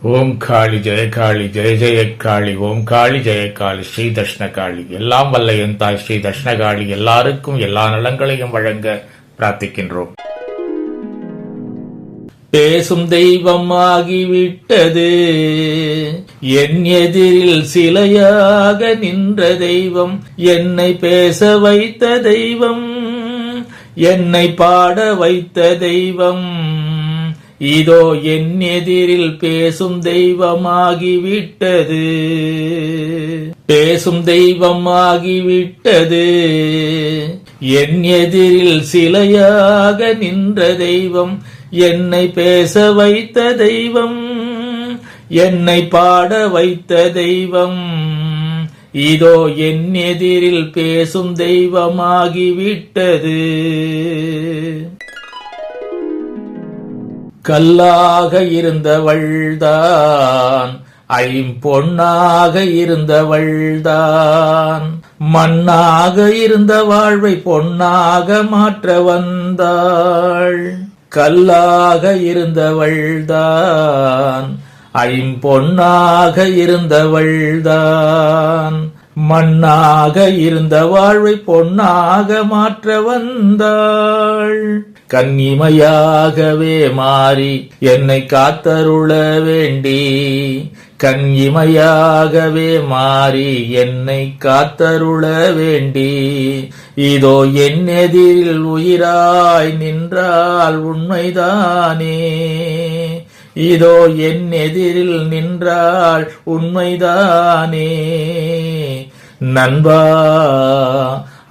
ஓம் காளி ஜெய காளி ஜெய ஜெய காளி ஓம் காளி ஜெய காளி ஸ்ரீ தட்சிணகாளி. எல்லாம் வல்ல என் தாய் ஸ்ரீ தட்சிணகாளி எல்லாருக்கும் எல்லா நலங்களையும் வழங்க பிரார்த்திக்கின்றோம். பேசும் தெய்வம் ஆகிவிட்டது, என் எதிரில் சிலையாக நின்ற தெய்வம், என்னை பேச வைத்த தெய்வம், என்னை பாட வைத்த தெய்வம், இதோ என் எதிரில் பேசும் தெய்வமாகிவிட்டது. பேசும் தெய்வமாகிவிட்டது, என் எதிரில் சிலையாக நின்ற தெய்வம், என்னை பேச வைத்த தெய்வம், என்னை பாட வைத்த தெய்வம், இதோ என் எதிரில் பேசும் தெய்வமாகிவிட்டது. கல்லாக இருந்தவள்தான் ஐம்பொன்னாக இருந்தவள்தான், மண்ணாக இருந்த வாழ்வை பொன்னாக மாற்ற வந்தாள். கல்லாக இருந்தவள்தான் ஐம்பொன்னாக இருந்தவள்தான், மண்ணாக இருந்த வாழ்வை பொன்னாக மாற்ற வந்தாள். கன்னிமையாகவே மாறி என்னை காத்தருள வேண்டி, கன்னிமையாகவே மாறி என்னை காத்தருள வேண்டி, இதோ என் எதிரில் உயிராய் நின்றால் உண்மைதானே, இதோ என் எதிரில் நின்றாள் உண்மைதானே. நண்பா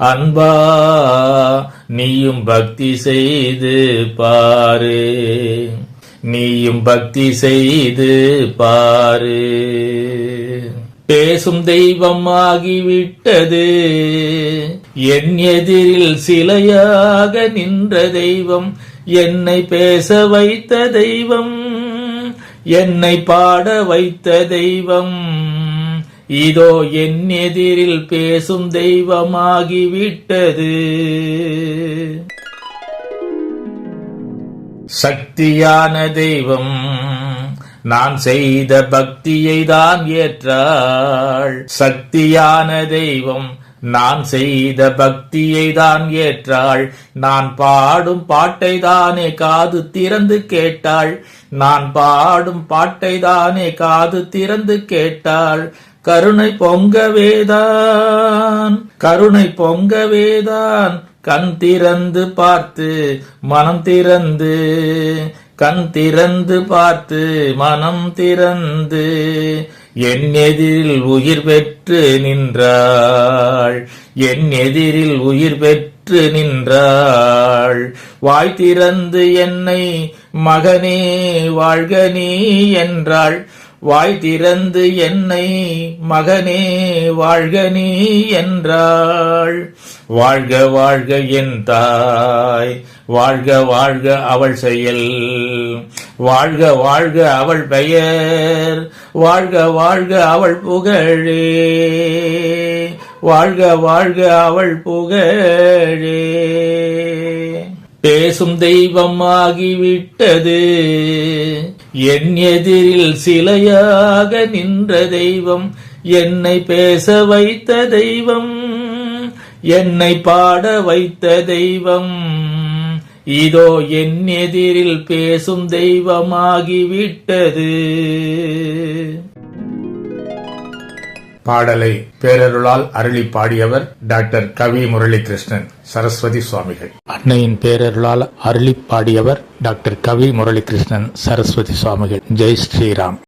அன்பா நீயும் பக்தி செய்து பாரு, நீயும் பக்தி செய்து பாரு. பேசும் தெய்வம் ஆகிவிட்டது, என் எதிரில் சிலையாக நின்ற தெய்வம், என்னை பேச வைத்த தெய்வம், என்னை பாட வைத்த தெய்வம், இதோ என் எதிரில் பேசும் தெய்வமாகிவிட்டது. சக்தியான தெய்வம் நான் செய்த பக்தியை தான் ஏற்றாள். சக்தியான தெய்வம் நான் செய்த பக்தியை தான் ஏற்றாள். நான் பாடும் பாட்டை தானே காது திறந்து கேட்டாள். நான் பாடும் பாட்டை தானே காது திறந்து கேட்டாள். கருணை பொங்கவேதான், கருணை பொங்கவேதான், கண் திறந்து பார்த்து மனம் திறந்து, கண் திறந்து பார்த்து மனம் திறந்து, என் எதிரில் உயிர் பெற்று நின்றாள், என் எதிரில் உயிர் பெற்று நின்றாள். வாய் திறந்து என்னை மகனே வாழ்க நீ என்றாள். வாய் திறந்து என்னை மகனே வாழ்க நீ என்றாள். வாழ்க வாழ்க என் தாய், வாழ்க வாழ்க அவள் செயல், வாழ்க வாழ்க அவள் பெயர், வாழ்க வாழ்க அவள் புகழே, வாழ்க வாழ்க அவள் புகழே. பேசும் தெய்வம் ஆகிவிட்டது, என் எதிரில் சிலையாக நின்ற தெய்வம், என்னை பேச வைத்த தெய்வம், என்னை பாட வைத்த தெய்வம், இதோ என் எதிரில் பேசும் தெய்வமாகிவிட்டது. பாடலை பேரருளால் அருளி பாடியவர் டாக்டர் கவி முரளிகிருஷ்ணன் சரஸ்வதி சுவாமிகள். அன்னையின் பேரருளால் அருளி பாடியவர் டாக்டர் கவி முரளிகிருஷ்ணன் சரஸ்வதி சுவாமிகள். ஜெய் ஸ்ரீராம்.